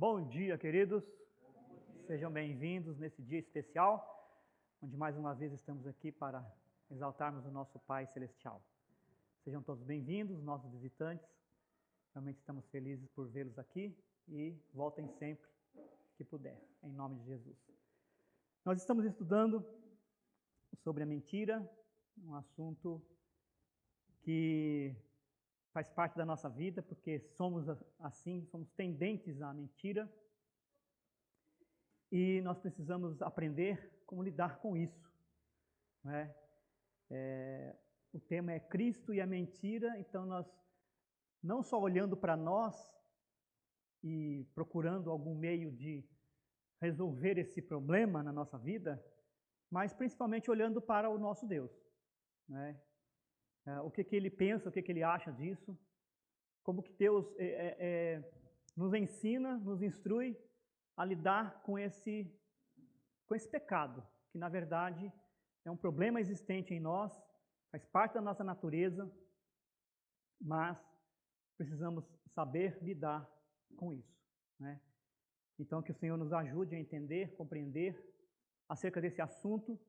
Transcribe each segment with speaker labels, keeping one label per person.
Speaker 1: Bom dia, queridos. Sejam bem-vindos nesse dia especial, onde mais uma vez estamos aqui para exaltarmos o nosso Pai Celestial. Sejam todos bem-vindos, nossos visitantes. Realmente estamos felizes por vê-los aqui e voltem sempre que puder, em nome de Jesus. Nós estamos estudando sobre a mentira, um assunto que faz parte da nossa vida, porque somos assim, somos tendentes à mentira. E nós precisamos aprender como lidar com isso, né? O tema é Cristo e a mentira, então nós não só olhando para nós e procurando algum meio de resolver esse problema na nossa vida, mas principalmente olhando para o nosso Deus, né? O que Ele pensa, o que Ele acha disso, como que Deus nos ensina, nos instrui a lidar com esse pecado, que na verdade é um problema existente em nós, faz parte da nossa natureza, mas precisamos saber lidar com isso, né? Então que o Senhor nos ajude a entender, compreender acerca desse assunto,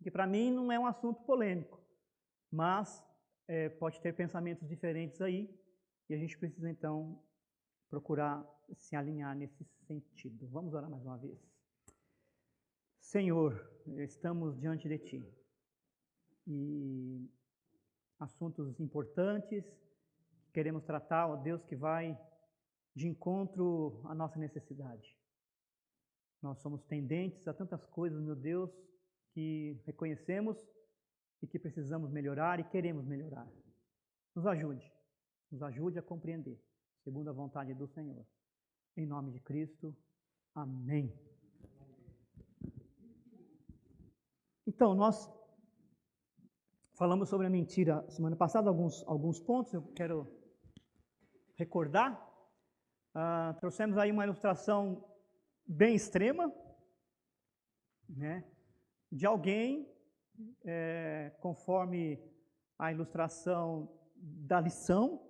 Speaker 1: que para mim não é um assunto polêmico, mas pode ter pensamentos diferentes aí, e a gente precisa então procurar se alinhar nesse sentido. Vamos orar mais uma vez. Senhor, estamos diante de Ti e assuntos importantes queremos tratar, ó Deus, que vai de encontro à nossa necessidade. Nós somos tendentes a tantas coisas, meu Deus, que reconhecemos e que precisamos melhorar e queremos melhorar. Nos ajude a compreender, segundo a vontade do Senhor. Em nome de Cristo, amém. Então, nós falamos sobre a mentira semana passada, alguns pontos, eu quero recordar. Trouxemos aí uma ilustração bem extrema, né, de alguém, conforme a ilustração da lição,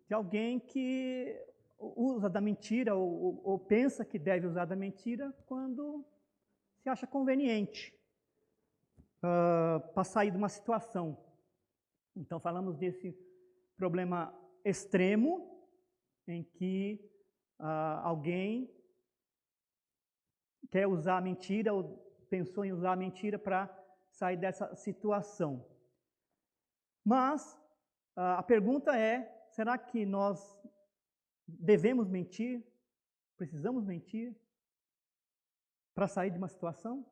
Speaker 1: de alguém que usa da mentira ou pensa que deve usar da mentira quando se acha conveniente para sair de uma situação. Então falamos desse problema extremo em que alguém quer usar a mentira ou pensou em usar a mentira para sair dessa situação. Mas a pergunta é, será que nós devemos mentir? Precisamos mentir para sair de uma situação?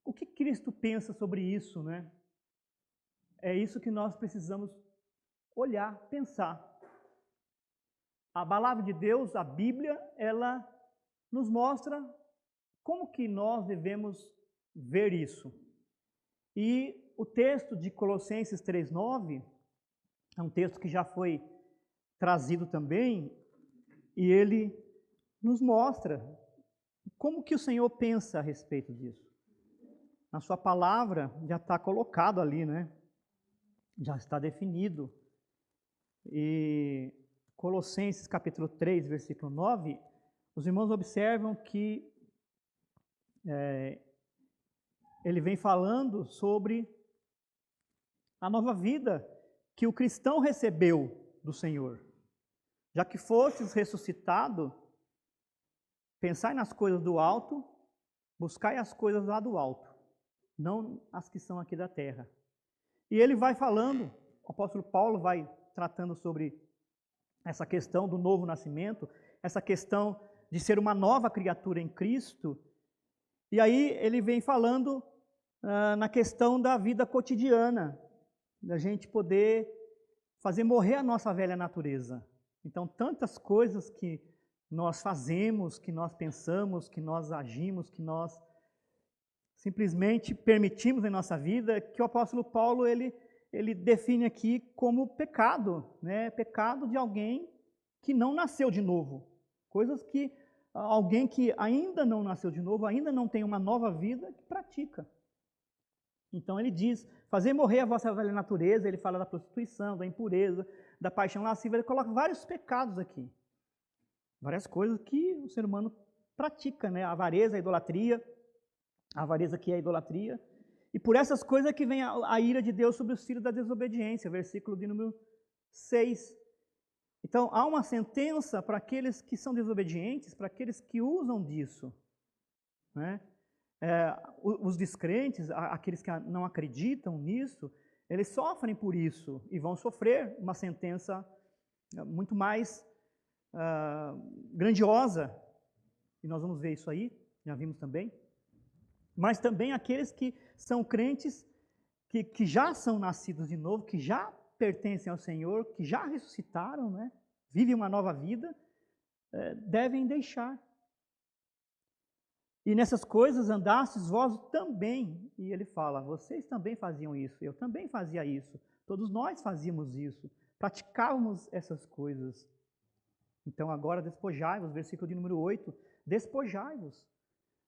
Speaker 1: O que Cristo pensa sobre isso, né? É isso que nós precisamos olhar, pensar. A palavra de Deus, a Bíblia, ela nos mostra como que nós devemos ver isso. E o texto de Colossenses 3:9 é um texto que já foi trazido também, e ele nos mostra como que o Senhor pensa a respeito disso. Na sua palavra já está colocado ali, né? Já está definido. E Colossenses capítulo 3, versículo 9, os irmãos observam que ele vem falando sobre a nova vida que o cristão recebeu do Senhor. Já que fostes ressuscitado, pensai nas coisas do alto, buscai as coisas lá do alto, não as que são aqui da terra. E ele vai falando, o apóstolo Paulo vai tratando sobre essa questão do novo nascimento, essa questão de ser uma nova criatura em Cristo. E aí ele vem falando na questão da vida cotidiana, da gente poder fazer morrer a nossa velha natureza. Então, tantas coisas que nós fazemos, que nós pensamos, que nós agimos, que nós simplesmente permitimos em nossa vida, que o apóstolo Paulo ele define aqui como pecado, né? Pecado de alguém que não nasceu de novo. Coisas que alguém que ainda não nasceu de novo, ainda não tem uma nova vida, que pratica. Então ele diz, fazer morrer a vossa velha natureza, ele fala da prostituição, da impureza, da paixão lasciva, ele coloca vários pecados aqui. Várias coisas que o ser humano pratica, né? A avareza, a avareza que é a idolatria. E por essas coisas é que vem a ira de Deus sobre os filhos da desobediência, versículo de número 6. Então, há uma sentença para aqueles que são desobedientes, para aqueles que usam disso, né? Os descrentes, aqueles que não acreditam nisso, eles sofrem por isso e vão sofrer uma sentença muito mais grandiosa. E nós vamos ver isso aí, já vimos também. Mas também aqueles que são crentes, que já são nascidos de novo, que já pertencem ao Senhor, que já ressuscitaram, né? Vivem uma nova vida, devem deixar. E nessas coisas andastes vós também. E ele fala, vocês também faziam isso, eu também fazia isso. Todos nós fazíamos isso, praticávamos essas coisas. Então agora despojai-vos, versículo de número 8, despojai-vos.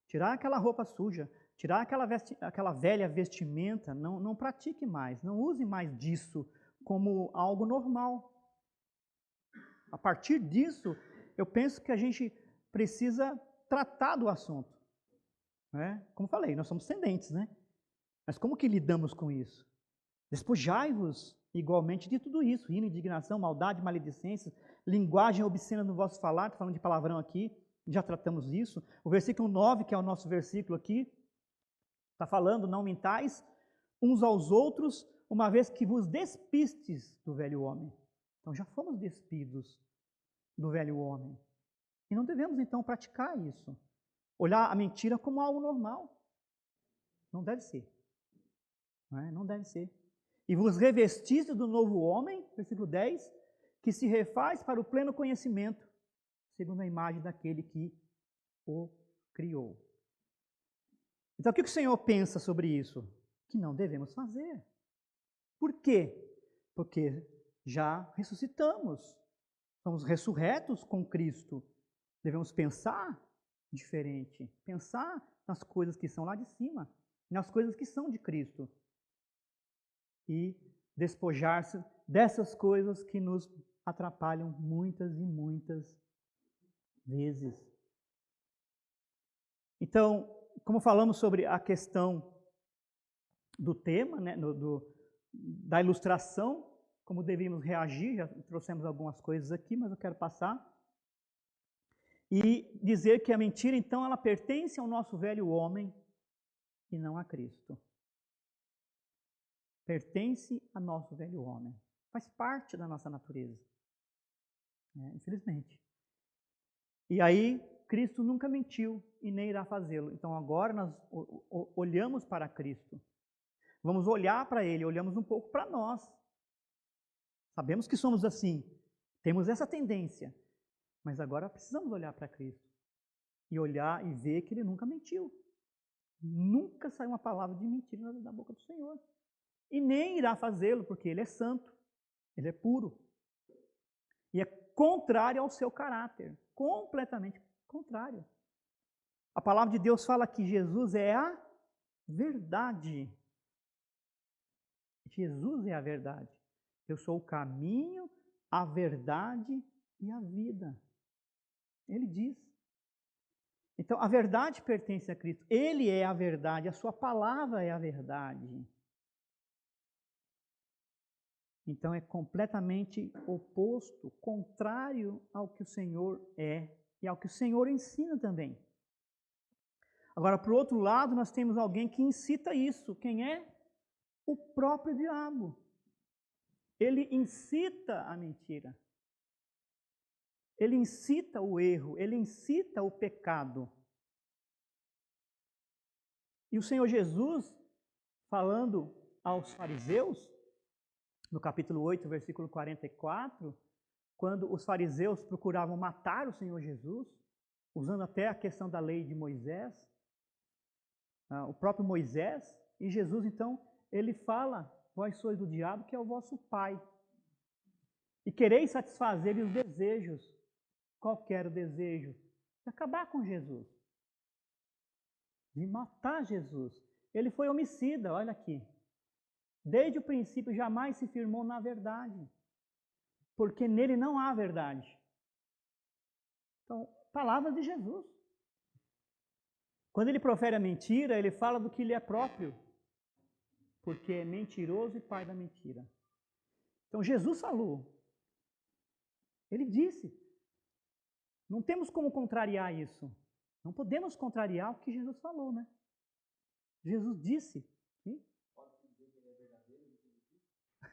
Speaker 1: Tirar aquela roupa suja, tirar aquela velha vestimenta, não pratique mais, não use mais disso como algo normal. A partir disso, eu penso que a gente precisa tratar do assunto. Né? Como falei, nós somos descendentes, né? Mas como que lidamos com isso? Despojai-vos igualmente de tudo isso, ira, indignação, maldade, maledicência, linguagem obscena no vosso falar, estou falando de palavrão aqui, já tratamos isso. O versículo 9, que é o nosso versículo aqui, está falando, não mintais uns aos outros, uma vez que vos despistes do velho homem. Então já fomos despidos do velho homem. E não devemos então praticar isso. Olhar a mentira como algo normal. Não deve ser. Não deve ser. E vos revestistes do novo homem, versículo 10, que se refaz para o pleno conhecimento, segundo a imagem daquele que o criou. Então, o que o Senhor pensa sobre isso? Que não devemos fazer. Por quê? Porque já ressuscitamos. Somos ressurretos com Cristo. Devemos pensar diferente. Pensar nas coisas que são lá de cima, nas coisas que são de Cristo. E despojar-se dessas coisas que nos atrapalham muitas e muitas vezes. Então, como falamos sobre a questão do tema, né, da ilustração, como devíamos reagir, já trouxemos algumas coisas aqui, mas eu quero passar. E dizer que a mentira, então, ela pertence ao nosso velho homem e não a Cristo. Pertence a nosso velho homem. Faz parte da nossa natureza. Infelizmente. E aí, Cristo nunca mentiu e nem irá fazê-lo. Então agora nós olhamos para Cristo. Vamos olhar para Ele, olhamos um pouco para nós. Sabemos que somos assim, temos essa tendência. Mas agora precisamos olhar para Cristo. E olhar e ver que Ele nunca mentiu. Nunca saiu uma palavra de mentira da boca do Senhor. E nem irá fazê-lo, porque Ele é santo, Ele é puro. E é contrário ao seu caráter, completamente contrário. A palavra de Deus fala que Jesus é a verdade. Jesus é a verdade. Eu sou o caminho, a verdade e a vida. Ele diz. Então, a verdade pertence a Cristo. Ele é a verdade, a sua palavra é a verdade. Então, é completamente oposto, contrário ao que o Senhor é e ao que o Senhor ensina também. Agora, por outro lado, nós temos alguém que incita isso. Quem é? O próprio diabo. Ele incita a mentira. Ele incita o erro, ele incita o pecado. E o Senhor Jesus, falando aos fariseus, no capítulo 8, versículo 44, quando os fariseus procuravam matar o Senhor Jesus, usando até a questão da lei de Moisés, o próprio Moisés, e Jesus, então, ele fala, vós sois do diabo, que é o vosso pai, e quereis satisfazer os desejos. Qual que era o desejo? De acabar com Jesus, de matar Jesus. Ele foi homicida, olha aqui. Desde o princípio jamais se firmou na verdade, porque nele não há verdade. Então, palavras de Jesus. Quando ele profere a mentira, ele fala do que lhe é próprio, porque é mentiroso e pai da mentira. Então, Jesus falou. Ele disse. Não temos como contrariar isso. Não podemos contrariar o que Jesus falou, né? Jesus disse. Sim? Pode dizer que ele é verdadeiro?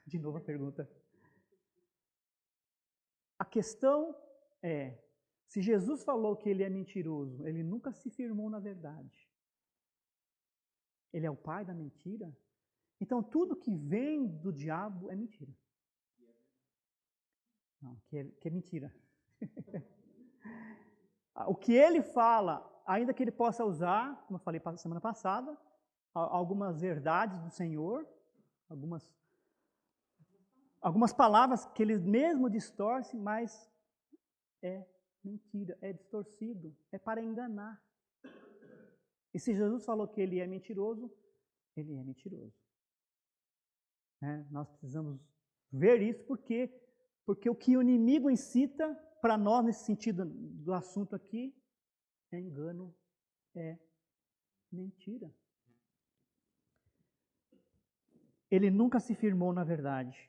Speaker 1: De novo a pergunta. A questão é, se Jesus falou que ele é mentiroso, ele nunca se firmou na verdade. Ele é o pai da mentira. Então, tudo que vem do diabo é mentira. Não, que é mentira. O que ele fala, ainda que ele possa usar, como eu falei semana passada, algumas verdades do Senhor, algumas palavras que ele mesmo distorce, mas é mentira, é distorcido, é para enganar. E se Jesus falou que ele é mentiroso, ele é mentiroso. Nós precisamos ver isso porque o que o inimigo incita para nós, nesse sentido do assunto aqui, é engano, é mentira. Ele nunca se firmou na verdade.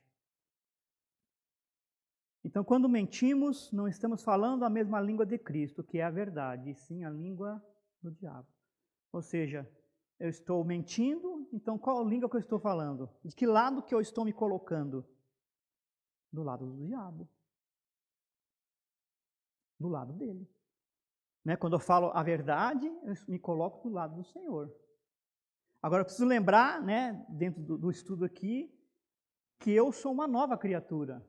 Speaker 1: Então, quando mentimos, não estamos falando a mesma língua de Cristo, que é a verdade, e sim a língua do diabo. Ou seja, eu estou mentindo, então qual língua que eu estou falando? De que lado que eu estou me colocando? Do lado do diabo. Do lado dele. Quando eu falo a verdade, eu me coloco do lado do Senhor. Agora, eu preciso lembrar, dentro do estudo aqui, que eu sou uma nova criatura.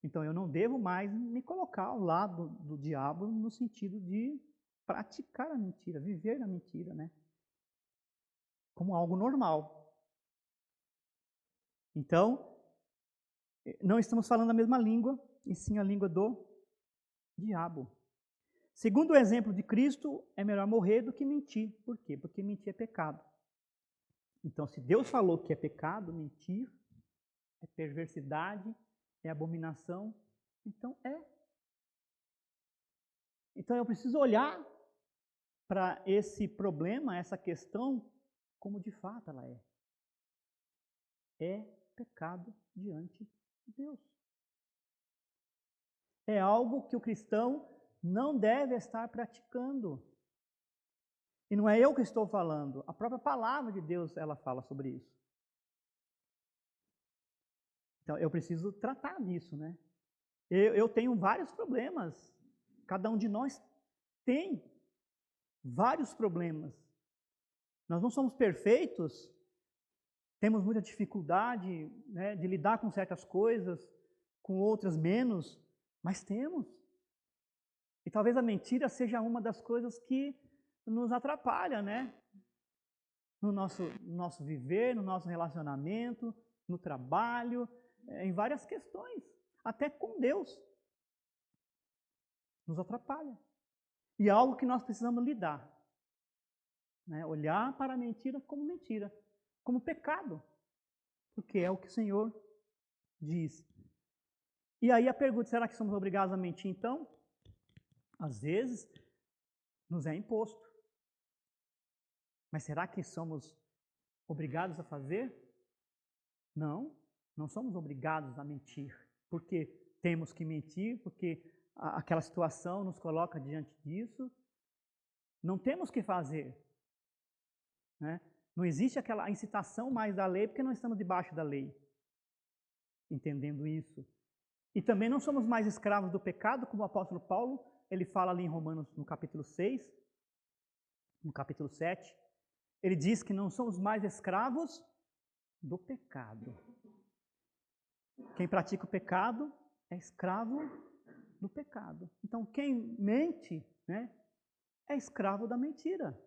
Speaker 1: Então, eu não devo mais me colocar ao lado do diabo no sentido de praticar a mentira, viver na mentira, como algo normal. Então, não estamos falando a mesma língua, e sim a língua do diabo. Segundo o exemplo de Cristo, é melhor morrer do que mentir. Por quê? Porque mentir é pecado. Então, se Deus falou que é pecado, mentir, é perversidade, é abominação, então é. Então eu preciso olhar para esse problema, essa questão, como de fato ela é. É pecado diante de Deus. É algo que o cristão não deve estar praticando. E não é eu que estou falando, a própria palavra de Deus, ela fala sobre isso. Então, eu preciso tratar disso, Eu tenho vários problemas. Cada um de nós tem vários problemas. Nós não somos perfeitos, temos muita dificuldade de lidar com certas coisas, com outras menos, mas temos. E talvez a mentira seja uma das coisas que nos atrapalha, no nosso viver, no nosso relacionamento, no trabalho, em várias questões, até com Deus. Nos atrapalha. E é algo que nós precisamos lidar. Olhar para a mentira, como pecado. Porque é o que o Senhor diz. E aí a pergunta, será que somos obrigados a mentir então? Às vezes, nos é imposto. Mas será que somos obrigados a fazer? Não, não somos obrigados a mentir. Porque temos que mentir, porque aquela situação nos coloca diante disso. Não temos que fazer. Não existe aquela incitação mais da lei, porque não estamos debaixo da lei. Entendendo isso. E também não somos mais escravos do pecado, como o apóstolo Paulo, ele fala ali em Romanos, no capítulo 6, no capítulo 7, ele diz que não somos mais escravos do pecado. Quem pratica o pecado é escravo do pecado. Então, quem mente, é escravo da mentira.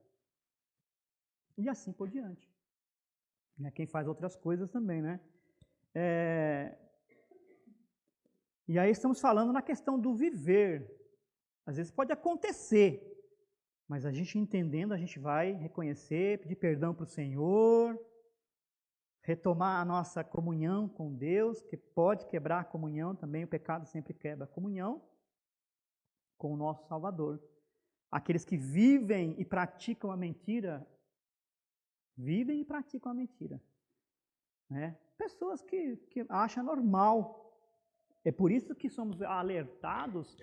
Speaker 1: E assim por diante. Quem faz outras coisas também, E aí estamos falando na questão do viver. Às vezes pode acontecer, mas a gente entendendo, a gente vai reconhecer, pedir perdão para o Senhor, retomar a nossa comunhão com Deus, que pode quebrar a comunhão também, o pecado sempre quebra a comunhão. com o nosso Salvador. Aqueles que vivem e praticam a mentira, vivem e praticam a mentira. Né? Pessoas que acham normal. É por isso que somos alertados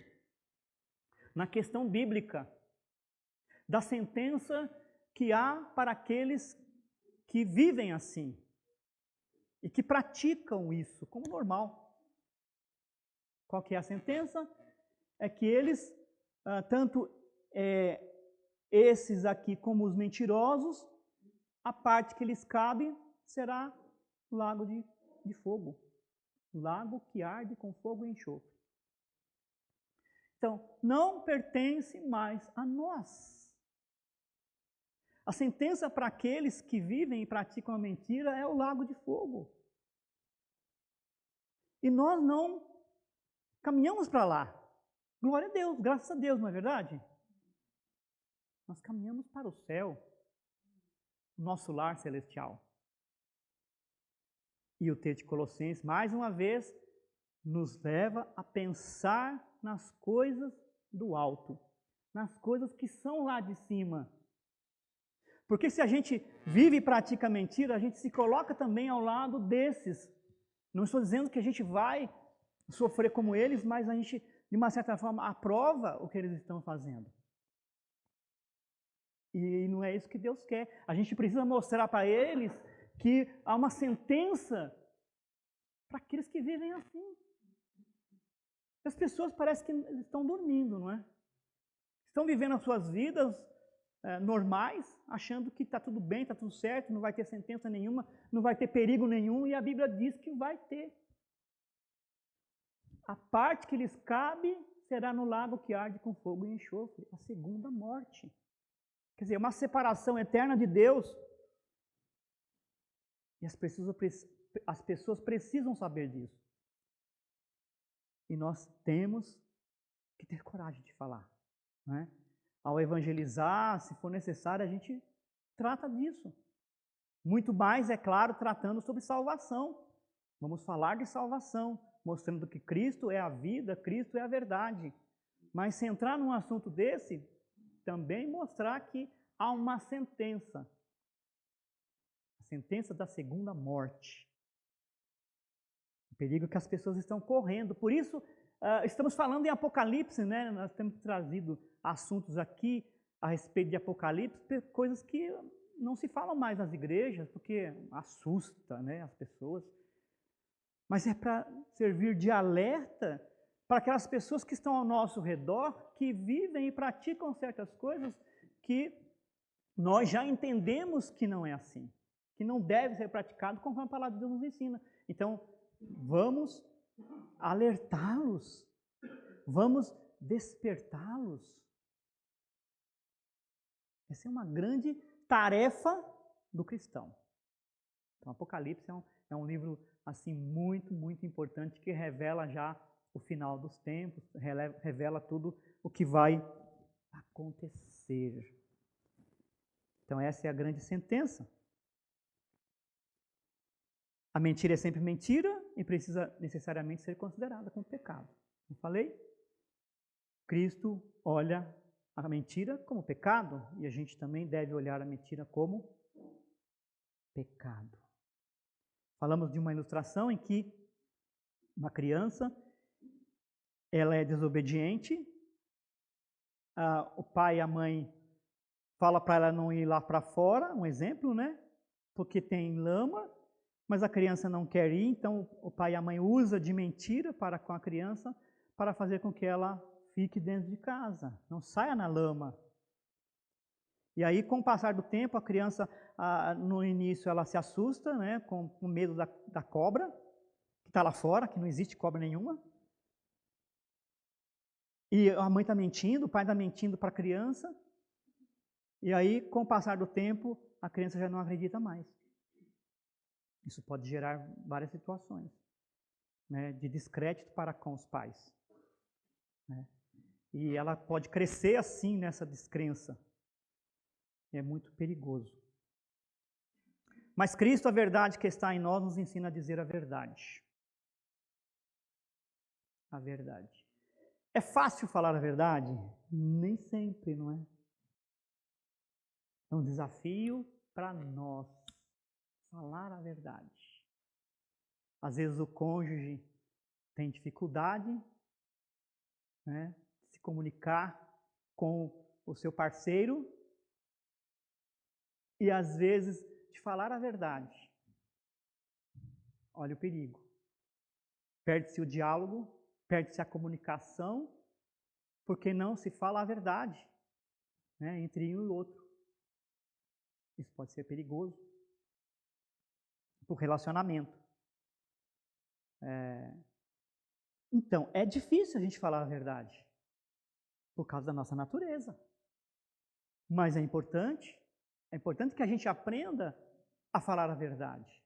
Speaker 1: na questão bíblica da sentença que há para aqueles que vivem assim e que praticam isso como normal. Qual que é a sentença? É que eles, tanto esses aqui como os mentirosos, a parte que lhes cabe será lago de fogo. Lago que arde com fogo e enxofre. Então, não pertence mais a nós. A sentença para aqueles que vivem e praticam a mentira é o lago de fogo. E nós não caminhamos para lá. Glória a Deus, graças a Deus, não é verdade? Nós caminhamos para o céu, nosso lar celestial. E o texto de Colossenses, mais uma vez, nos leva a pensar nas coisas do alto, nas coisas que são lá de cima. Porque se a gente vive e pratica mentira, a gente se coloca também ao lado desses. Não estou dizendo que a gente vai sofrer como eles, mas a gente, de uma certa forma, aprova o que eles estão fazendo. E não é isso que Deus quer. A gente precisa mostrar para eles que há uma sentença para aqueles que vivem assim. As pessoas parecem que estão dormindo, não é? Estão vivendo as suas vidas normais, achando que está tudo bem, está tudo certo, não vai ter sentença nenhuma, não vai ter perigo nenhum, e a Bíblia diz que vai ter. A parte que lhes cabe será no lago que arde com fogo e enxofre, a segunda morte. Quer dizer, uma separação eterna de Deus. E as pessoas precisam saber disso. E nós temos que ter coragem de falar. Né? Ao evangelizar, se for necessário, a gente trata disso. Muito mais, é claro, tratando sobre salvação. Vamos falar de salvação, mostrando que Cristo é a vida, Cristo é a verdade. Mas se entrar num assunto desse, também mostrar que há uma sentença. A sentença da segunda morte. O perigo que as pessoas estão correndo. Por isso, estamos falando em Apocalipse, né? Nós temos trazido assuntos aqui a respeito de Apocalipse, coisas que não se falam mais nas igrejas, porque assusta, né, as pessoas. Mas é para servir de alerta para aquelas pessoas que estão ao nosso redor, que vivem e praticam certas coisas que nós já entendemos que não é assim, que não deve ser praticado conforme a palavra de Deus nos ensina. Então, vamos alertá-los, vamos despertá-los. Essa é uma grande tarefa do cristão. Então, Apocalipse é um livro assim muito, muito importante que revela já o final dos tempos, revela tudo o que vai acontecer. Então, essa é a grande sentença. A mentira é sempre mentira e precisa necessariamente ser considerada como pecado. Não falei? Cristo olha a mentira como pecado e a gente também deve olhar a mentira como pecado. Falamos de uma ilustração em que uma criança, ela é desobediente, o pai e a mãe falam para ela não ir lá para fora, um exemplo, né? Porque tem lama, mas a criança não quer ir, então o pai e a mãe usam de mentira para com a criança para fazer com que ela fique dentro de casa, não saia na lama. E aí, com o passar do tempo, a criança, no início, ela se assusta, né, com medo da cobra, que está lá fora, que não existe cobra nenhuma. E a mãe está mentindo, o pai está mentindo para a criança. E aí, com o passar do tempo, a criança já não acredita mais. Isso pode gerar várias situações, né, de descrédito para com os pais. Né? E ela pode crescer assim nessa descrença. É muito perigoso. Mas Cristo, a verdade que está em nós, nos ensina a dizer a verdade. A verdade. É fácil falar a verdade? Nem sempre, não é? É um desafio para nós falar a verdade. Às vezes o cônjuge tem dificuldade, né, de se comunicar com o seu parceiro e às vezes de falar a verdade. Olha o perigo. Perde-se o diálogo, perde-se a comunicação, porque não se fala a verdade, né, entre um e outro. Isso pode ser perigoso para o relacionamento. Então, é difícil a gente falar a verdade, por causa da nossa natureza. Mas é importante que a gente aprenda a falar a verdade.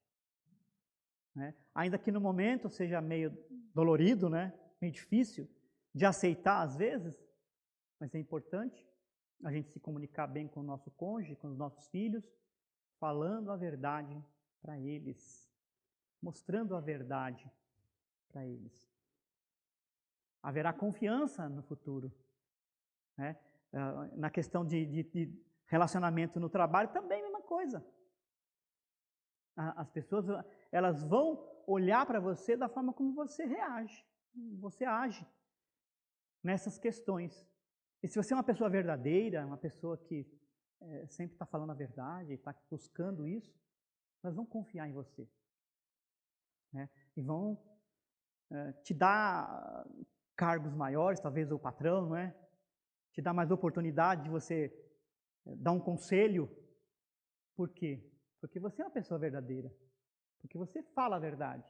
Speaker 1: Né? Ainda que no momento seja meio dolorido, né? Meio difícil de aceitar às vezes, mas é importante a gente se comunicar bem com o nosso cônjuge, com os nossos filhos, falando a verdade para eles, mostrando a verdade para eles. Haverá confiança no futuro. Né? Na questão de relacionamento no trabalho, também a mesma coisa. As pessoas, elas vão olhar para você da forma como você reage, você age nessas questões. E se você é uma pessoa verdadeira, uma pessoa que sempre está falando a verdade, está buscando isso, elas vão confiar em você. Né? E vão te dar cargos maiores, talvez o patrão, não é? Te dar mais oportunidade de você dar um conselho. Por quê? Porque você é uma pessoa verdadeira. Porque você fala a verdade.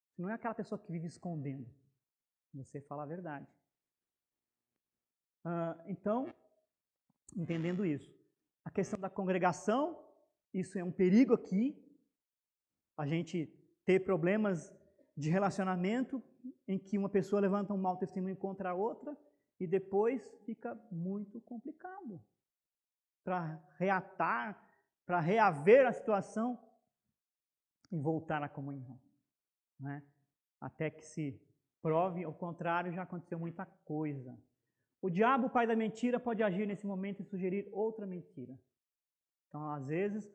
Speaker 1: Você não é aquela pessoa que vive escondendo. Você fala a verdade. Então, entendendo isso, a questão da congregação, isso é um perigo aqui. A gente ter problemas de relacionamento em que uma pessoa levanta um mau testemunho contra a outra e depois fica muito complicado para reatar, para reaver a situação e voltar à comunhão. Né? Até que se prove ao contrário, já aconteceu muita coisa. O diabo, o pai da mentira, pode agir nesse momento e sugerir outra mentira. Então, às vezes,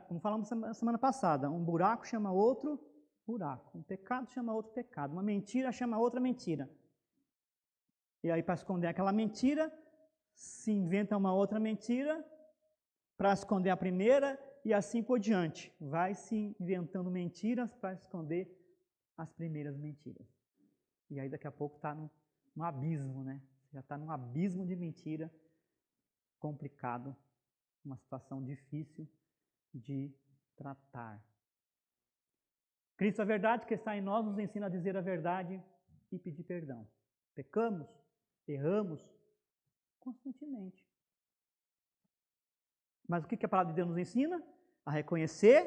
Speaker 1: como falamos semana passada, um buraco chama outro buraco, um pecado chama outro pecado, uma mentira chama outra mentira. E aí, para esconder aquela mentira, se inventa uma outra mentira para esconder a primeira e assim por diante. Vai se inventando mentiras para esconder as primeiras mentiras. E aí, daqui a pouco, está no abismo, né? Já está num abismo de mentira complicado, uma situação difícil de tratar. Cristo, a verdade que está em nós, nos ensina a dizer a verdade e pedir perdão. Pecamos, erramos constantemente. Mas o que a palavra de Deus nos ensina? A reconhecer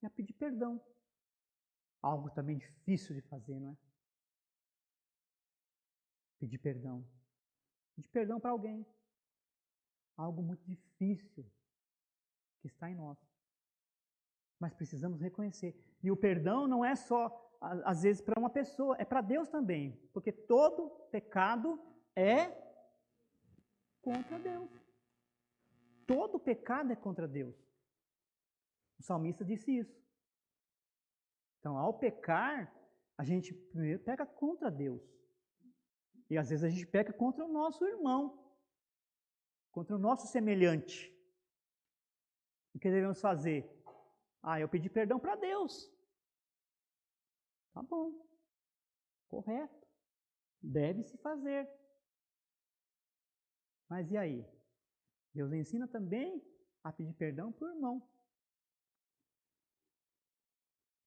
Speaker 1: e a pedir perdão. Algo também difícil de fazer, não é? Pedir perdão. Pedir perdão para alguém. Algo muito difícil que está em nós. Mas precisamos reconhecer. E o perdão não é só, às vezes, para uma pessoa, é para Deus também. Porque todo pecado é contra Deus. Todo pecado é contra Deus. O salmista disse isso. Então, ao pecar, a gente primeiro peca contra Deus. E às vezes a gente peca contra o nosso irmão, contra o nosso semelhante. O que devemos fazer? Eu pedi perdão para Deus. Tá bom. Correto. Deve-se fazer. Mas e aí? Deus ensina também a pedir perdão para o irmão.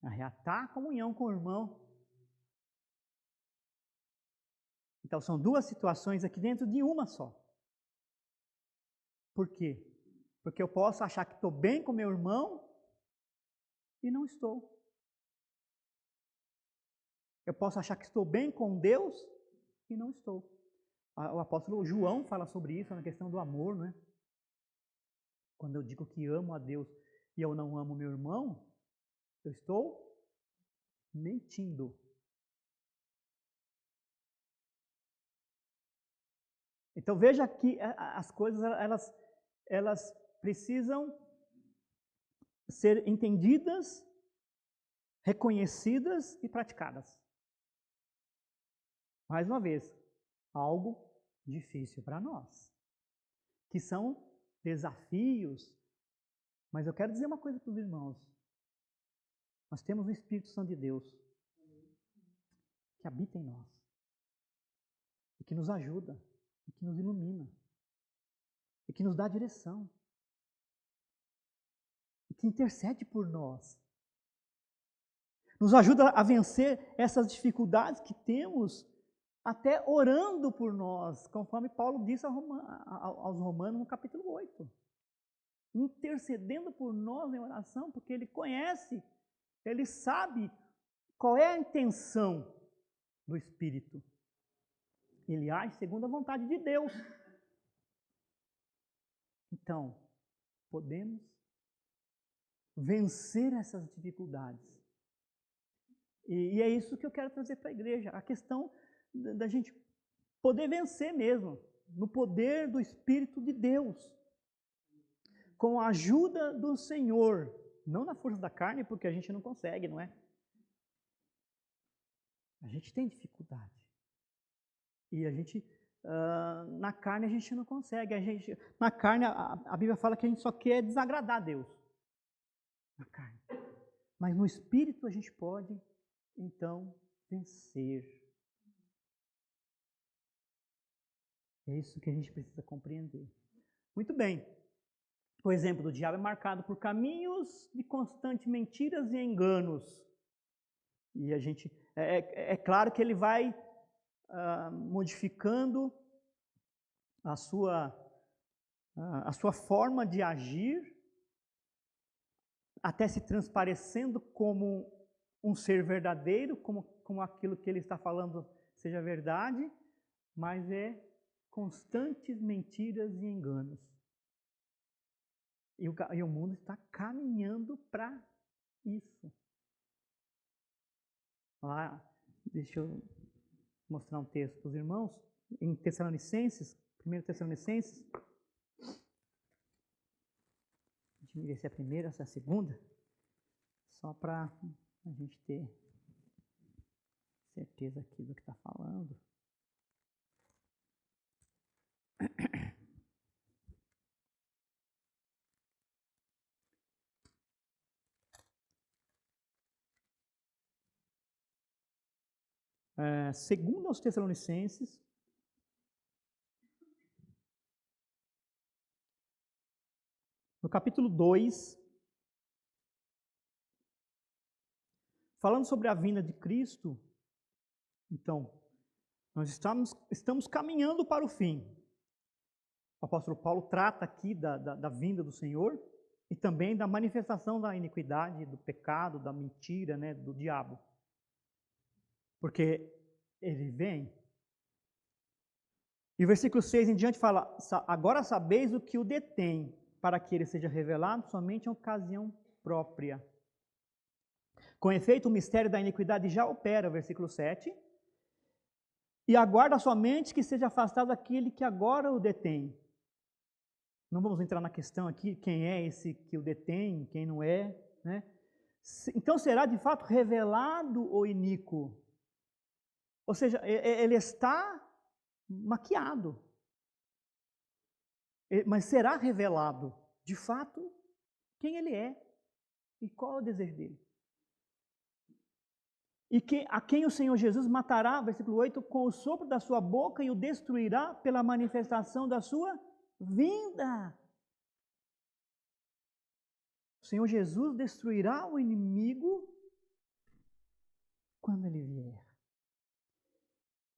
Speaker 1: A reatar a comunhão com o irmão. Então, são duas situações aqui dentro de uma só. Por quê? Porque eu posso achar que estou bem com meu irmão e não estou. Eu posso achar que estou bem com Deus e não estou. O apóstolo João fala sobre isso na questão do amor, não é? Quando eu digo que amo a Deus e eu não amo meu irmão, eu estou mentindo. Então veja que as coisas elas precisam ser entendidas, reconhecidas e praticadas. Mais uma vez, algo difícil para nós, que são desafios, mas eu quero dizer uma coisa para os irmãos. Nós temos o Espírito Santo de Deus que habita em nós e que nos ajuda, e que nos ilumina, e que nos dá direção, e que intercede por nós. Nos ajuda a vencer essas dificuldades que temos, até orando por nós, conforme Paulo disse aos Romanos no capítulo 8. Intercedendo por nós em oração, porque Ele conhece, Ele sabe qual é a intenção do Espírito. Ele age segundo a vontade de Deus. Então, podemos vencer essas dificuldades. E é isso que eu quero trazer para a igreja, a questão da gente poder vencer mesmo, no poder do Espírito de Deus, com a ajuda do Senhor, não na força da carne, porque a gente não consegue, não é? A gente tem dificuldade. E a gente, na carne a gente não consegue. Na carne a Bíblia fala que a gente só quer desagradar a Deus. Na carne. Mas no Espírito a gente pode, então, vencer. É isso que a gente precisa compreender. Muito bem. O exemplo do diabo é marcado por caminhos de constantes mentiras e enganos. E a gente, é claro que ele vai modificando a sua forma de agir, até se transparecendo como um ser verdadeiro, como aquilo que ele está falando seja verdade, mas é constantes mentiras e enganos. E o mundo está caminhando para isso. Lá, deixa eu mostrar um texto para os irmãos, em Tessalonicenses, 1 Tessalonicenses. Deixa eu ver se é a primeira ou se é a segunda, só para a gente ter certeza aqui do que está falando. Segundo aos Tessalonicenses, no capítulo 2, falando sobre a vinda de Cristo, então, nós estamos caminhando para o fim. O apóstolo Paulo trata aqui da vinda do Senhor e também da manifestação da iniquidade, do pecado, da mentira, né, do diabo. Porque ele vem. E o versículo 6 em diante fala: agora sabeis o que o detém, para que ele seja revelado somente em ocasião própria. Com efeito, o mistério da iniquidade já opera, versículo 7, e aguarda somente que seja afastado aquele que agora o detém. Não vamos entrar na questão aqui, quem é esse que o detém, quem não é, né? Então será de fato revelado o iníquo. Ou seja, ele está maquiado. Mas será revelado, de fato, quem ele é e qual é o desejo dele. E a quem o Senhor Jesus matará, versículo 8, com o sopro da sua boca e o destruirá pela manifestação da sua vinda. O Senhor Jesus destruirá o inimigo quando ele vier.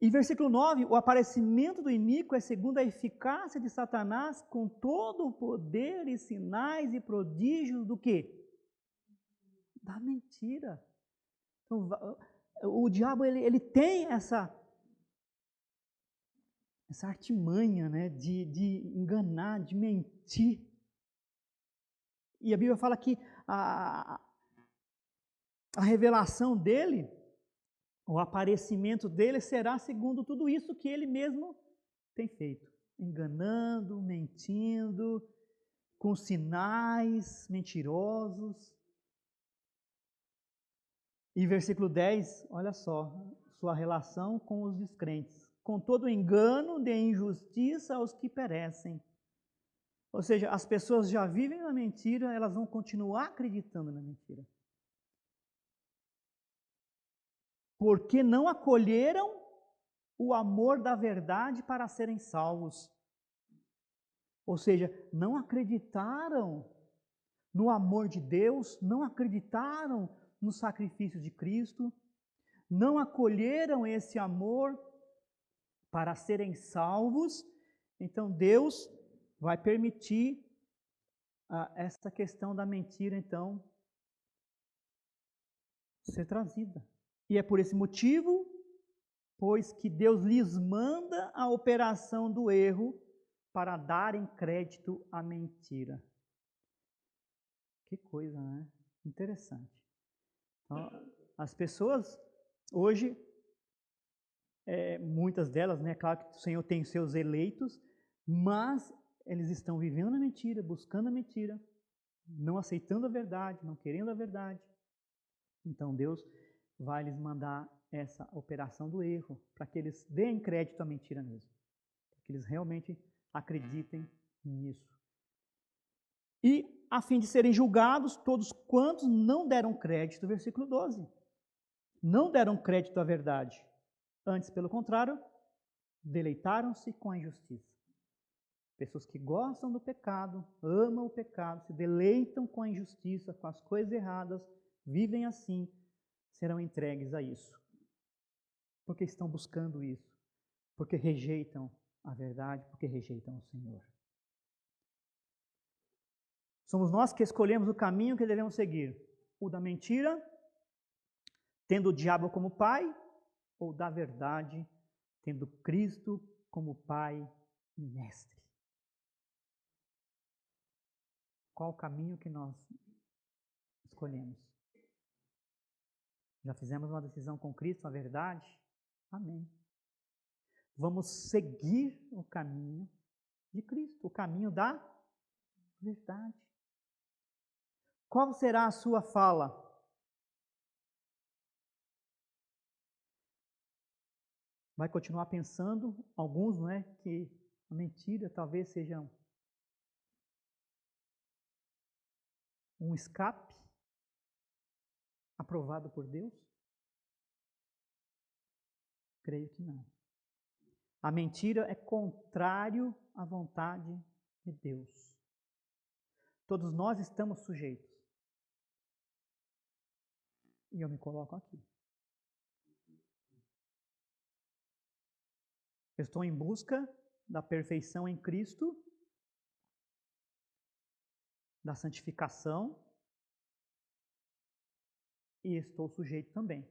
Speaker 1: E versículo 9, o aparecimento do iníquo é segundo a eficácia de Satanás com todo o poder e sinais e prodígios do quê? Da mentira. Então, o diabo ele tem essa artimanha, né, de enganar, de mentir. E a Bíblia fala que a revelação dele, o aparecimento dele será segundo tudo isso que ele mesmo tem feito. enganando, mentindo, com sinais mentirosos. E versículo 10, olha só, sua relação com os descrentes. Com todo engano de injustiça aos que perecem. Ou seja, as pessoas já vivem na mentira, elas vão continuar acreditando na mentira. Porque não acolheram o amor da verdade para serem salvos. Ou seja, não acreditaram no amor de Deus, não acreditaram no sacrifício de Cristo, não acolheram esse amor para serem salvos. Então Deus vai permitir essa questão da mentira, então, ser trazida. E é por esse motivo, pois que Deus lhes manda a operação do erro para darem crédito à mentira. Que coisa, né? Interessante. Então, as pessoas, hoje, muitas delas, né? Claro que o Senhor tem seus eleitos, mas eles estão vivendo a mentira, buscando a mentira, não aceitando a verdade, não querendo a verdade. Então Deus vai lhes mandar essa operação do erro, para que eles deem crédito à mentira mesmo, para que eles realmente acreditem nisso. E a fim de serem julgados todos quantos não deram crédito, versículo 12. Não deram crédito à verdade, antes, pelo contrário, deleitaram-se com a injustiça. Pessoas que gostam do pecado, amam o pecado, se deleitam com a injustiça, com as coisas erradas, vivem assim, serão entregues a isso. Porque estão buscando isso, porque rejeitam a verdade, porque rejeitam o Senhor. Somos nós que escolhemos o caminho que devemos seguir, o da mentira, tendo o diabo como pai, ou da verdade, tendo Cristo como pai e mestre. Qual o caminho que nós escolhemos? Já fizemos uma decisão com Cristo, a verdade? Amém. Vamos seguir o caminho de Cristo, o caminho da verdade. Qual será a sua fala? Vai continuar pensando, alguns, não é, que a mentira talvez seja um escape aprovado por Deus? Creio que não. A mentira é contrário à vontade de Deus. Todos nós estamos sujeitos. E eu me coloco aqui. Eu estou em busca da perfeição em Cristo, da santificação, e estou sujeito também.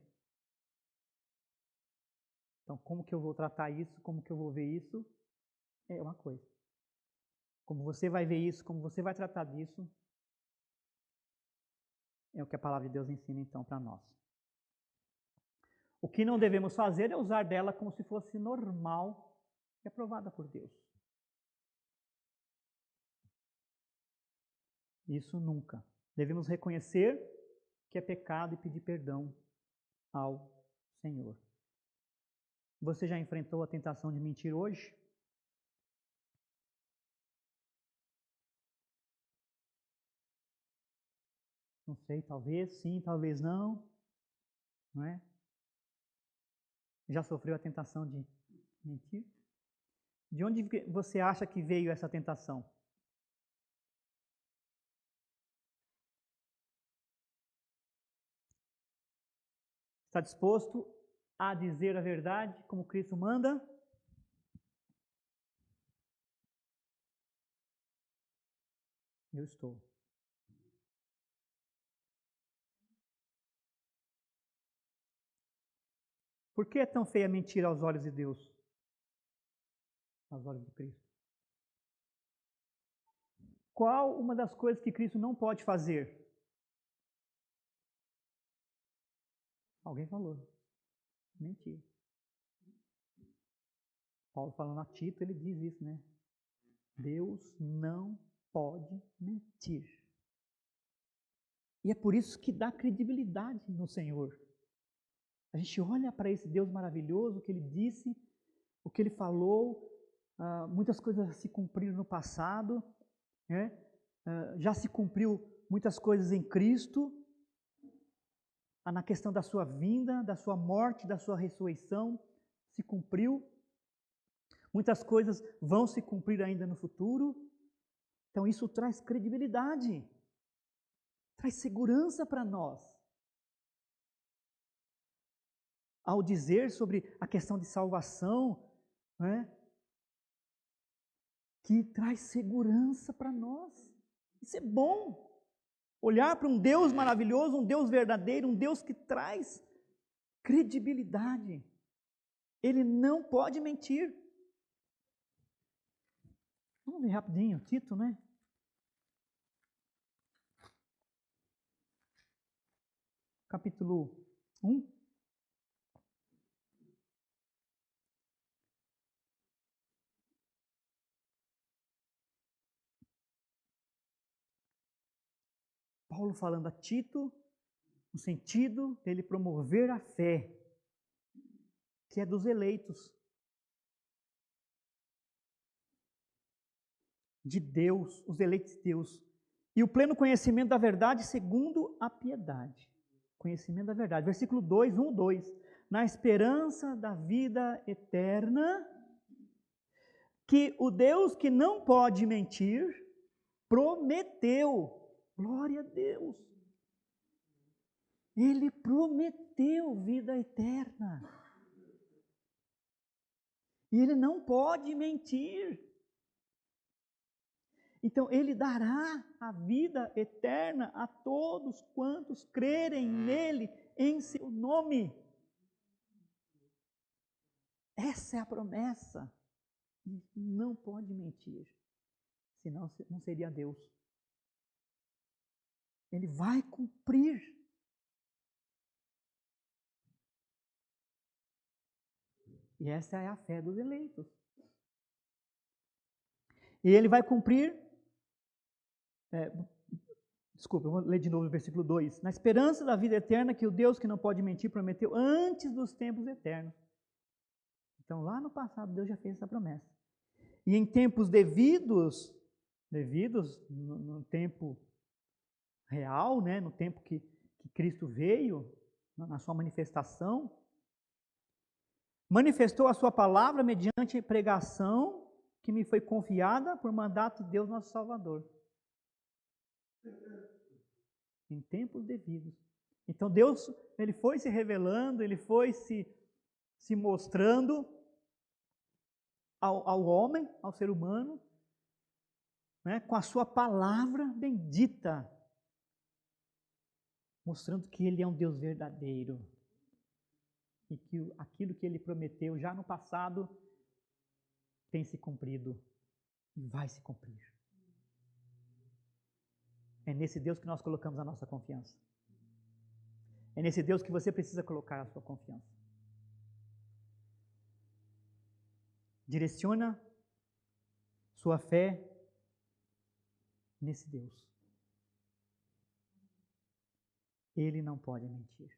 Speaker 1: Então, como que eu vou tratar isso, como que eu vou ver isso, é uma coisa. Como você vai ver isso, como você vai tratar disso, é o que a palavra de Deus ensina então para nós. O que não devemos fazer é usar dela como se fosse normal e aprovada por Deus. Isso nunca. Devemos reconhecer que é pecado e pedir perdão ao Senhor. Você já enfrentou a tentação de mentir hoje? Não sei, talvez sim, talvez não. Não é? Já sofreu a tentação de mentir? De onde você acha que veio essa tentação? Está disposto a dizer a verdade como Cristo manda? Eu estou. Por que é tão feia a mentira aos olhos de Deus? Aos olhos de Cristo. Qual uma das coisas que Cristo não pode fazer? Alguém falou. Mentir. Paulo falando a Tito, ele diz isso, né? Deus não pode mentir. E é por isso que dá credibilidade no Senhor. A gente olha para esse Deus maravilhoso, o que Ele disse, o que Ele falou, muitas coisas se cumpriram no passado, né? Já se cumpriu muitas coisas em Cristo, na questão da sua vinda, da sua morte, da sua ressurreição, se cumpriu. Muitas coisas vão se cumprir ainda no futuro. Então isso traz credibilidade, traz segurança para nós. Ao dizer sobre a questão de salvação, né, que traz segurança para nós. Isso é bom. Olhar para um Deus maravilhoso, um Deus verdadeiro, um Deus que traz credibilidade. Ele não pode mentir. Vamos ver rapidinho, Tito, né? Capítulo 1. Paulo falando a Tito, no sentido dele promover a fé, que é dos eleitos, de Deus, os eleitos de Deus, e o pleno conhecimento da verdade segundo a piedade. Conhecimento da verdade. Versículo 2, 1, 2. Na esperança da vida eterna, que o Deus que não pode mentir, prometeu. Glória a Deus. Ele prometeu vida eterna. E Ele não pode mentir. Então, Ele dará a vida eterna a todos quantos crerem nele, em seu nome. Essa é a promessa. Não pode mentir, senão não seria Deus. Ele vai cumprir. E essa é a fé dos eleitos. E Ele vai cumprir. Desculpa, eu vou ler de novo o versículo 2. Na esperança da vida eterna que o Deus que não pode mentir prometeu antes dos tempos eternos. Então, lá no passado, Deus já fez essa promessa. E em tempos devidos no tempo real, né, no tempo que Cristo veio, na sua manifestação, manifestou a sua palavra mediante pregação que me foi confiada por mandato de Deus nosso Salvador. Em tempos devidos. Então Deus, Ele foi se revelando, Ele foi se mostrando ao homem, ao ser humano, né, com a sua palavra bendita, mostrando que Ele é um Deus verdadeiro e que aquilo que Ele prometeu já no passado tem se cumprido e vai se cumprir. É nesse Deus que nós colocamos a nossa confiança. É nesse Deus que você precisa colocar a sua confiança. Direciona sua fé nesse Deus. Ele não pode mentir.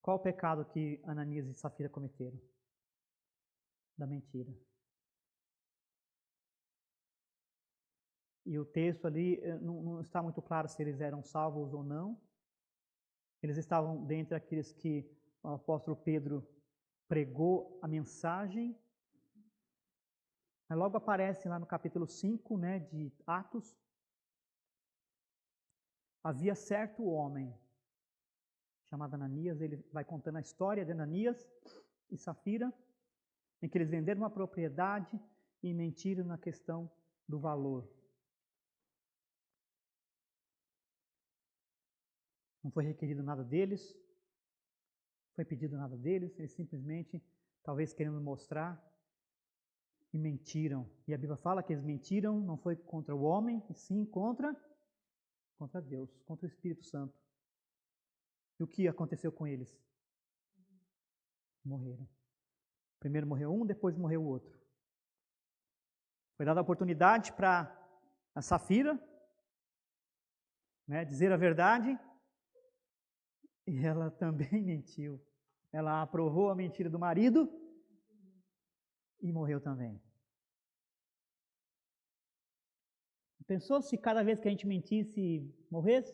Speaker 1: Qual o pecado que Ananias e Safira cometeram? Da mentira. E o texto ali não está muito claro se eles eram salvos ou não. Eles estavam dentre aqueles que o apóstolo Pedro pregou a mensagem. Mas logo aparece lá no capítulo 5, né, de Atos. Havia certo homem chamado Ananias, ele vai contando a história de Ananias e Safira, em que eles venderam uma propriedade e mentiram na questão do valor. Não foi requerido nada deles, foi pedido nada deles, eles simplesmente, talvez querendo mostrar, e mentiram. E a Bíblia fala que eles mentiram, não foi contra o homem, e sim contra Deus, contra o Espírito Santo. E o que aconteceu com eles? Morreram. Primeiro morreu um, depois morreu o outro. Foi dada a oportunidade para a Safira, né, dizer a verdade, e ela também mentiu. Ela aprovou a mentira do marido e morreu também. Pensou se cada vez que a gente mentisse, morresse?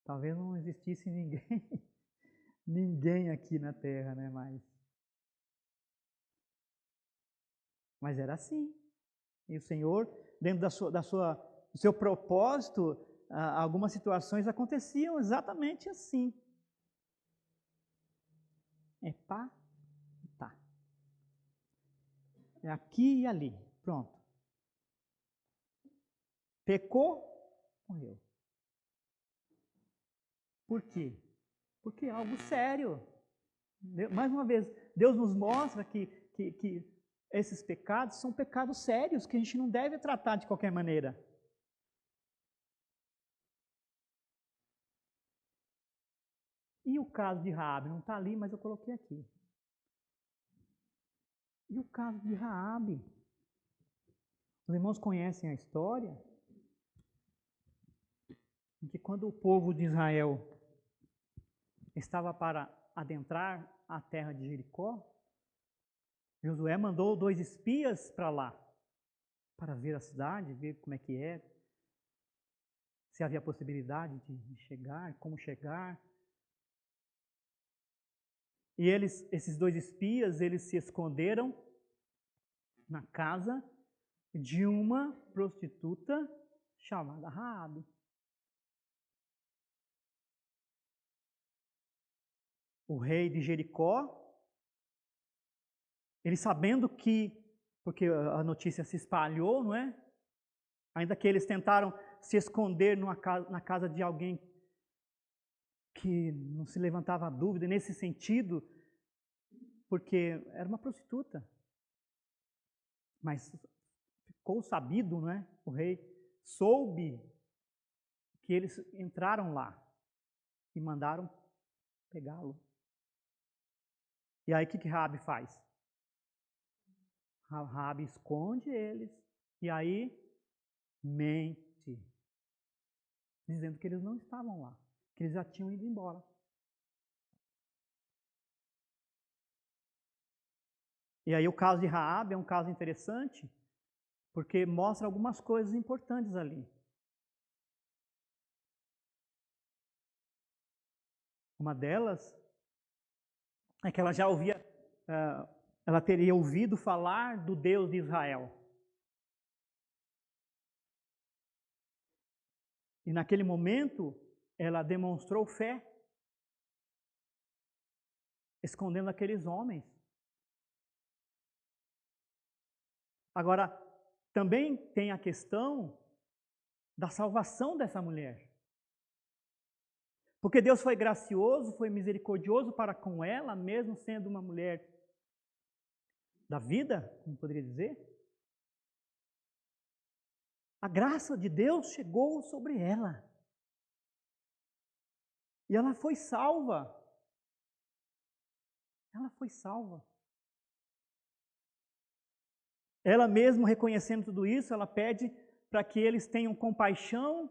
Speaker 1: Talvez não existisse ninguém aqui na Terra, né? Mas era assim. E o Senhor, dentro do seu propósito, algumas situações aconteciam exatamente assim. É pá e tá. É aqui e ali. Pronto. Pecou, morreu. Por quê? Porque é algo sério. Mais uma vez, Deus nos mostra que esses pecados são pecados sérios, que a gente não deve tratar de qualquer maneira. E o caso de Raabe? Não está ali, mas eu coloquei aqui. E o caso de Raabe? Os irmãos conhecem a história? Em que quando o povo de Israel estava para adentrar a terra de Jericó, Josué mandou 2 espias para lá, para ver a cidade, ver como é que é, se havia possibilidade de chegar, como chegar. E esses 2 espias, eles se esconderam na casa de uma prostituta chamada Raabe. O rei de Jericó, ele sabendo porque a notícia se espalhou, não é? Ainda que eles tentaram se esconder na casa de alguém que não se levantava dúvida nesse sentido, porque era uma prostituta. Mas ficou sabido, não é? O rei soube que eles entraram lá e mandaram pegá-lo. E aí o que Raabe faz? Raabe esconde eles e aí mente, dizendo que eles não estavam lá, que eles já tinham ido embora. E aí o caso de Raabe é um caso interessante, porque mostra algumas coisas importantes ali. Uma delas é que ela já ela teria ouvido falar do Deus de Israel. E naquele momento, ela demonstrou fé, escondendo aqueles homens. Agora, também tem a questão da salvação dessa mulher. Porque Deus foi gracioso, foi misericordioso para com ela, mesmo sendo uma mulher da vida, como poderia dizer. A graça de Deus chegou sobre ela. E ela foi salva. Ela foi salva. Ela mesmo reconhecendo tudo isso, ela pede para que eles tenham compaixão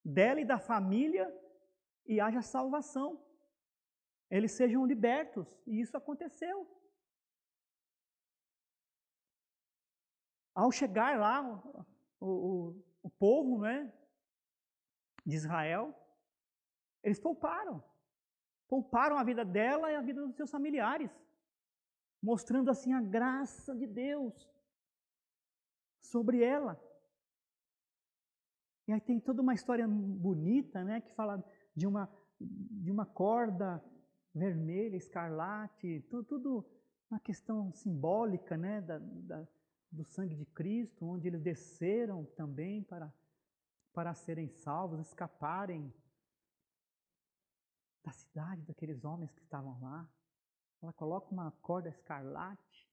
Speaker 1: dela e da família e haja salvação. Eles sejam libertos. E isso aconteceu. Ao chegar lá, o povo, né, de Israel, eles pouparam a vida dela e a vida dos seus familiares, mostrando assim a graça de Deus sobre ela. E aí tem toda uma história bonita, né, que fala de uma corda vermelha, escarlate, tudo uma questão simbólica, né, do sangue de Cristo, onde eles desceram também para serem salvos, escaparem da cidade, daqueles homens que estavam lá. Ela coloca uma corda escarlate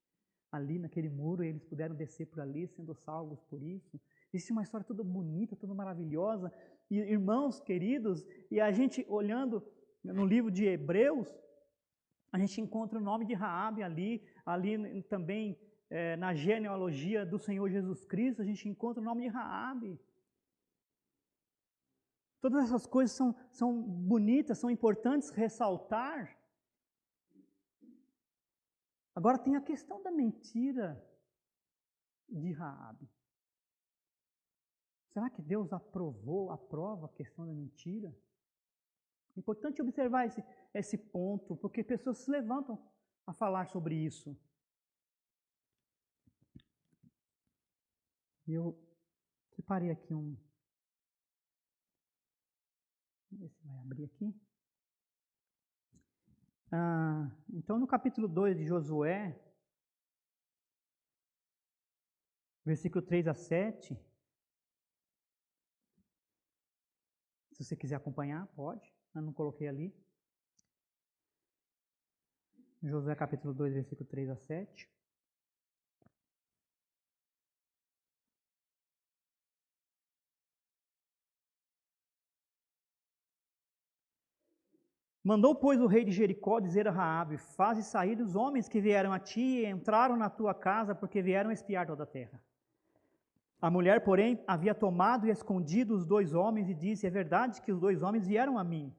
Speaker 1: ali naquele muro e eles puderam descer por ali, sendo salvos por isso. Existe uma história toda bonita, toda maravilhosa. E, irmãos queridos, e a gente olhando no livro de Hebreus, a gente encontra o nome de Raabe ali também na genealogia do Senhor Jesus Cristo, a gente encontra o nome de Raabe. Todas essas coisas são bonitas, são importantes ressaltar. Agora tem a questão da mentira de Raabe. Será que Deus aprova a questão da mentira? É importante observar esse ponto, porque pessoas se levantam a falar sobre isso. Eu separei aqui vamos ver se vai abrir aqui. Então, no capítulo 2 de Josué, versículo 3 a 7, se você quiser acompanhar, pode. Eu não coloquei ali. Josué capítulo 2, versículo 3 a 7. Mandou, pois, o rei de Jericó dizer a Raabe: faze sair os homens que vieram a ti e entraram na tua casa, porque vieram espiar toda a terra. A mulher, porém, havia tomado e escondido os 2 homens e disse: é verdade que os 2 homens vieram a mim,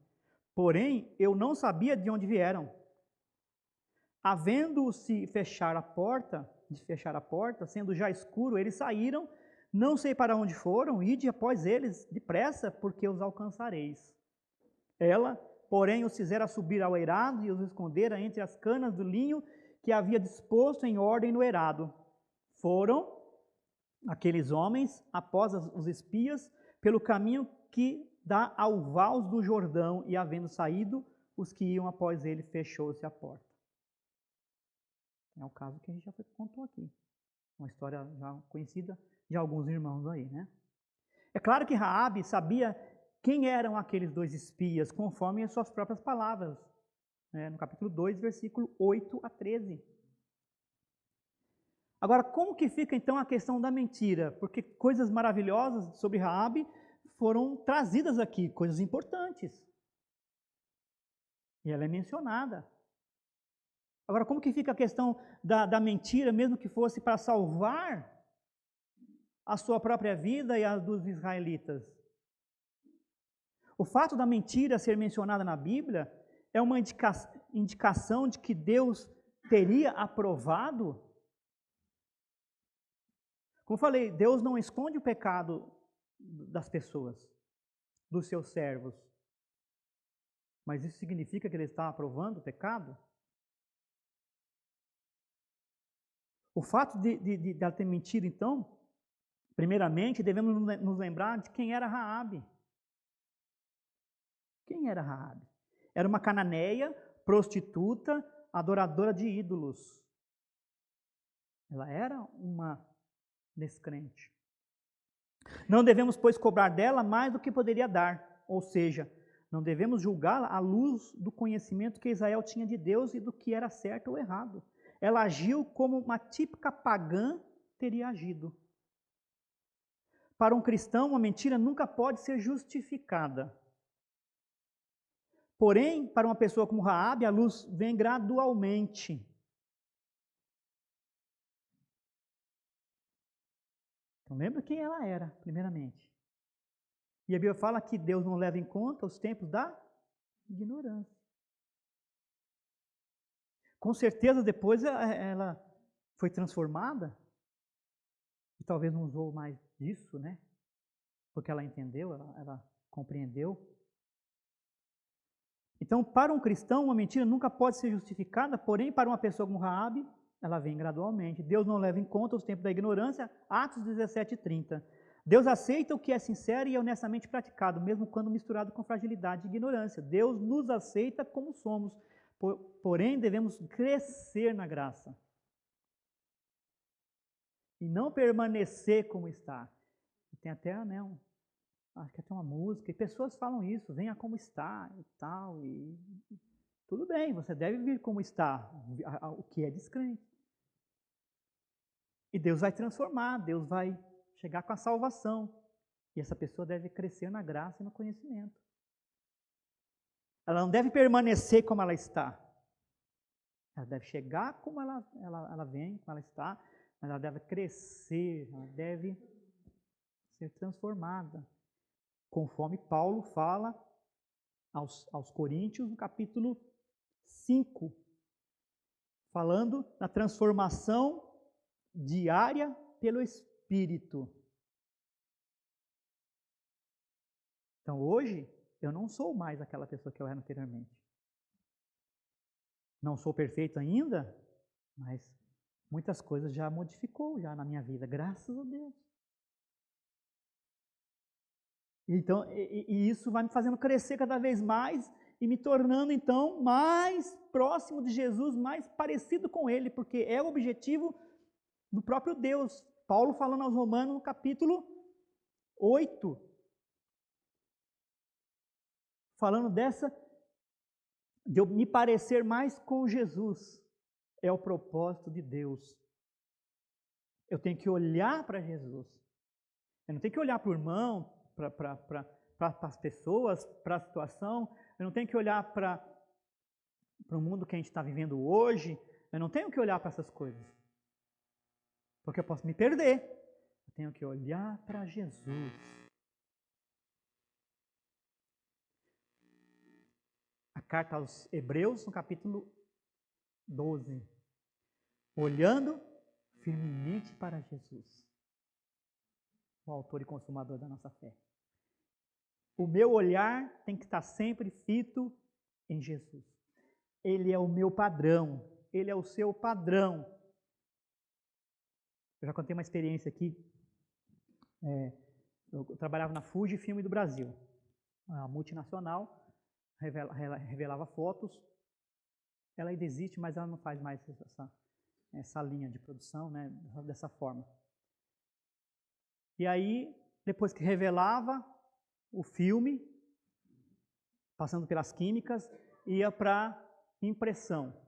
Speaker 1: porém eu não sabia de onde vieram. Havendo-se fechar a porta, sendo já escuro, eles saíram, não sei para onde foram, ide após eles depressa, porque os alcançareis. Ela, porém, os fizera subir ao eirado e os escondera entre as canas do linho que havia disposto em ordem no eirado. Foram aqueles homens, após os espias, pelo caminho que dá ao vals do Jordão, e havendo saído, os que iam após ele, fechou-se a porta. É o caso que a gente já contou aqui. Uma história já conhecida de alguns irmãos aí, né? É claro que Raabe sabia quem eram aqueles 2 espias, conforme as suas próprias palavras, né? No capítulo 2, versículo 8 a 13. Agora, como que fica então a questão da mentira? Porque coisas maravilhosas sobre Raabe foram trazidas aqui, coisas importantes. E ela é mencionada. Agora, como que fica a questão da mentira, mesmo que fosse para salvar a sua própria vida e a dos israelitas? O fato da mentira ser mencionada na Bíblia é uma indicação de que Deus teria aprovado. Como eu falei, Deus não esconde o pecado das pessoas, dos seus servos. Mas isso significa que Ele está aprovando o pecado? O fato de ela ter mentido, então, primeiramente, devemos nos lembrar de quem era Raabe. Quem era Raabe? Era uma cananeia, prostituta, adoradora de ídolos. Ela era uma descrente. Não devemos, pois, cobrar dela mais do que poderia dar, ou seja, não devemos julgá-la à luz do conhecimento que Israel tinha de Deus e do que era certo ou errado. Ela agiu como uma típica pagã teria agido. Para um cristão, uma mentira nunca pode ser justificada. Porém, para uma pessoa como Raabe, a luz vem gradualmente. Então, lembra quem ela era, primeiramente. E a Bíblia fala que Deus não leva em conta os tempos da ignorância. Com certeza, depois ela foi transformada, e talvez não usou mais disso, né? Porque ela entendeu, ela compreendeu. Então, para um cristão, uma mentira nunca pode ser justificada, porém, para uma pessoa como Raabe, ela vem gradualmente. Deus não leva em conta os tempos da ignorância, Atos 17:30. Deus aceita o que é sincero e honestamente praticado, mesmo quando misturado com fragilidade e ignorância. Deus nos aceita como somos, porém devemos crescer na graça. E não permanecer como está. Tem até, né, acho que até uma música, e pessoas falam isso, venha como está e tal, e tudo bem, você deve vir como está, o que é descrente. E Deus vai transformar, Deus vai chegar com a salvação, e essa pessoa deve crescer na graça e no conhecimento. Ela não deve permanecer como ela está, ela deve chegar como ela vem, como ela está, mas ela deve crescer, ela deve ser transformada, conforme Paulo fala aos Coríntios, no capítulo 5, falando da transformação diária pelo Espírito. Então, hoje, eu não sou mais aquela pessoa que eu era anteriormente. Não sou perfeito ainda, mas muitas coisas já modificou já na minha vida, graças a Deus. Então, e isso vai me fazendo crescer cada vez mais e me tornando, então, mais próximo de Jesus, mais parecido com Ele, porque é o objetivo do próprio Deus. Paulo falando aos Romanos no capítulo 8, falando de eu me parecer mais com Jesus, é o propósito de Deus. Eu tenho que olhar para Jesus. Eu não tenho que olhar para o irmão, para as pessoas, para a situação. Eu não tenho que olhar para o mundo que a gente está vivendo hoje. Eu não tenho que olhar para essas coisas. Porque eu posso me perder. Eu tenho que olhar para Jesus. A carta aos Hebreus, no capítulo 12. Olhando firmemente para Jesus, o autor e consumador da nossa fé. O meu olhar tem que estar sempre fito em Jesus. Ele é o meu padrão, Ele é o seu padrão. Eu já contei uma experiência aqui. Eu trabalhava na Fuji Filme do Brasil, uma multinacional, revelava fotos. Ela ainda existe, mas ela não faz mais essa linha de produção, né, dessa forma. E aí, depois que revelava o filme, passando pelas químicas, ia para impressão.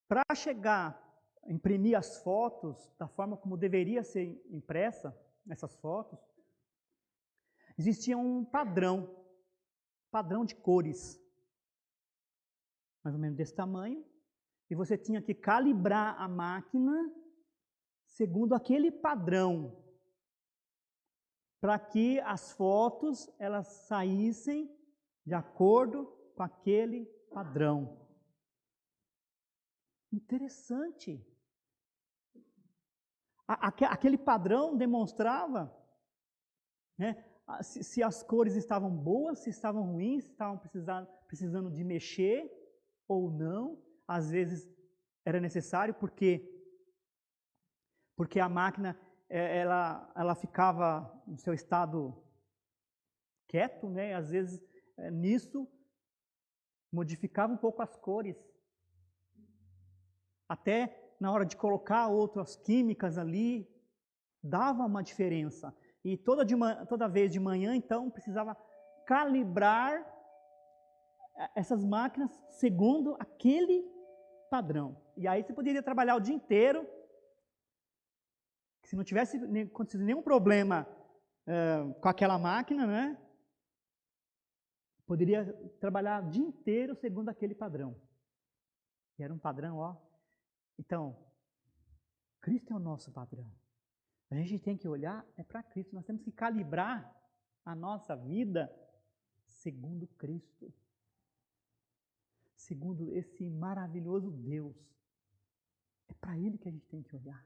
Speaker 1: Para chegar a imprimir as fotos da forma como deveria ser impressa essas fotos, existia um padrão de cores, mais ou menos desse tamanho, e você tinha que calibrar a máquina segundo aquele padrão, para que as fotos elas saíssem de acordo com aquele padrão. Interessante. Aquele padrão demonstrava, né, se as cores estavam boas, se estavam ruins, se estavam precisando de mexer ou não. Às vezes era necessário porque a máquina ela ficava no seu estado quieto, né? Às vezes nisso modificava um pouco as cores. Até na hora de colocar outras químicas ali, dava uma diferença. E toda vez de manhã, então, precisava calibrar essas máquinas segundo aquele padrão. E aí você poderia trabalhar o dia inteiro, se não tivesse acontecido nenhum problema com aquela máquina, né? Poderia trabalhar o dia inteiro segundo aquele padrão. E era um padrão, ó. Então, Cristo é o nosso padrão. A gente tem que olhar para Cristo. Nós temos que calibrar a nossa vida segundo Cristo. Segundo esse maravilhoso Deus. É para Ele que a gente tem que olhar.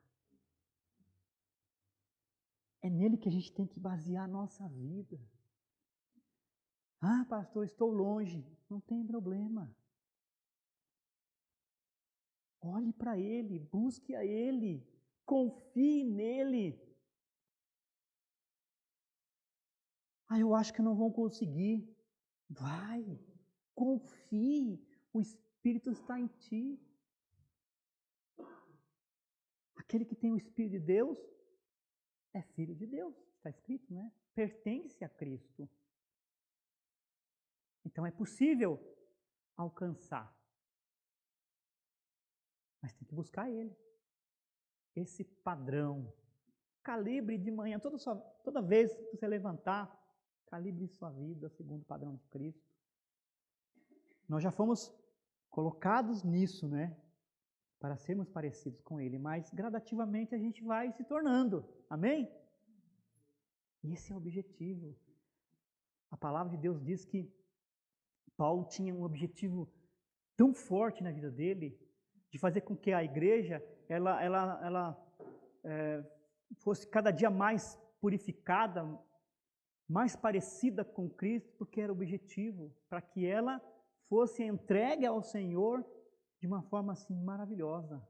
Speaker 1: É nele que a gente tem que basear a nossa vida. Ah, pastor, estou longe. Não tem problema. Olhe para Ele, busque a Ele, confie nele. Ah, eu acho que não vou conseguir. Vai, confie, o Espírito está em ti. Aquele que tem o Espírito de Deus é filho de Deus, está escrito, né? Pertence a Cristo. Então é possível alcançar. Mas tem que buscar Ele. Esse padrão. Calibre de manhã, toda vez que você levantar, calibre sua vida segundo o padrão de Cristo. Nós já fomos colocados nisso, né? para sermos parecidos com Ele, mas gradativamente a gente vai se tornando. Amém? Esse é o objetivo. A palavra de Deus diz que Paulo tinha um objetivo tão forte na vida dele, de fazer com que a igreja fosse cada dia mais purificada, mais parecida com Cristo, porque era o objetivo, para que ela fosse entregue ao Senhor de uma forma assim maravilhosa.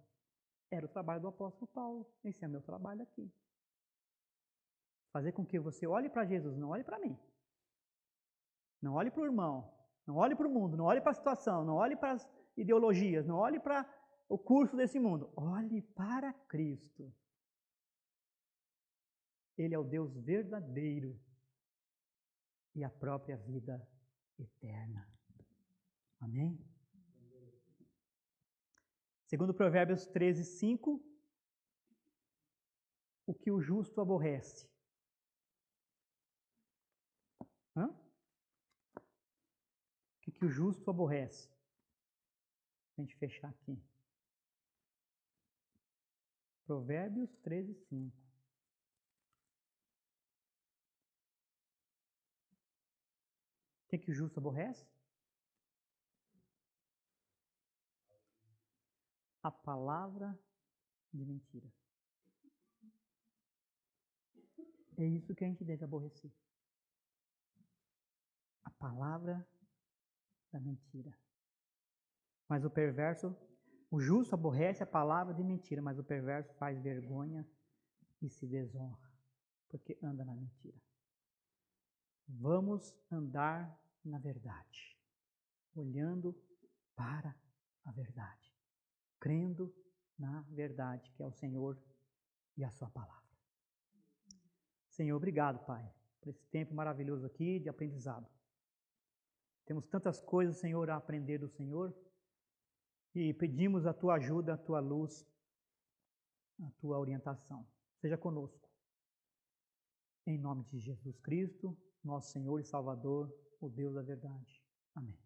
Speaker 1: Era o trabalho do apóstolo Paulo. Esse é meu trabalho aqui. Fazer com que você olhe para Jesus, não olhe para mim. Não olhe para o irmão, não olhe para o mundo, não olhe para a situação, não olhe para as ideologias, não olhe para o curso desse mundo. Olhe para Cristo. Ele é o Deus verdadeiro e a própria vida eterna. Amém? Segundo Provérbios 13:5, o que o justo aborrece. Hã? O que o justo aborrece? A gente fechar aqui. Provérbios 13:5. O que o justo aborrece? A palavra de mentira. É isso que a gente deve aborrecer. A palavra da mentira. Mas o perverso, o justo aborrece a palavra de mentira, mas o perverso faz vergonha e se desonra, porque anda na mentira. Vamos andar na verdade, olhando para a verdade, crendo na verdade, que é o Senhor e a sua palavra. Senhor, obrigado, Pai, por esse tempo maravilhoso aqui de aprendizado. Temos tantas coisas, Senhor, a aprender do Senhor e pedimos a Tua ajuda, a Tua luz, a Tua orientação. Seja conosco. Em nome de Jesus Cristo, nosso Senhor e Salvador, o Deus da verdade. Amém.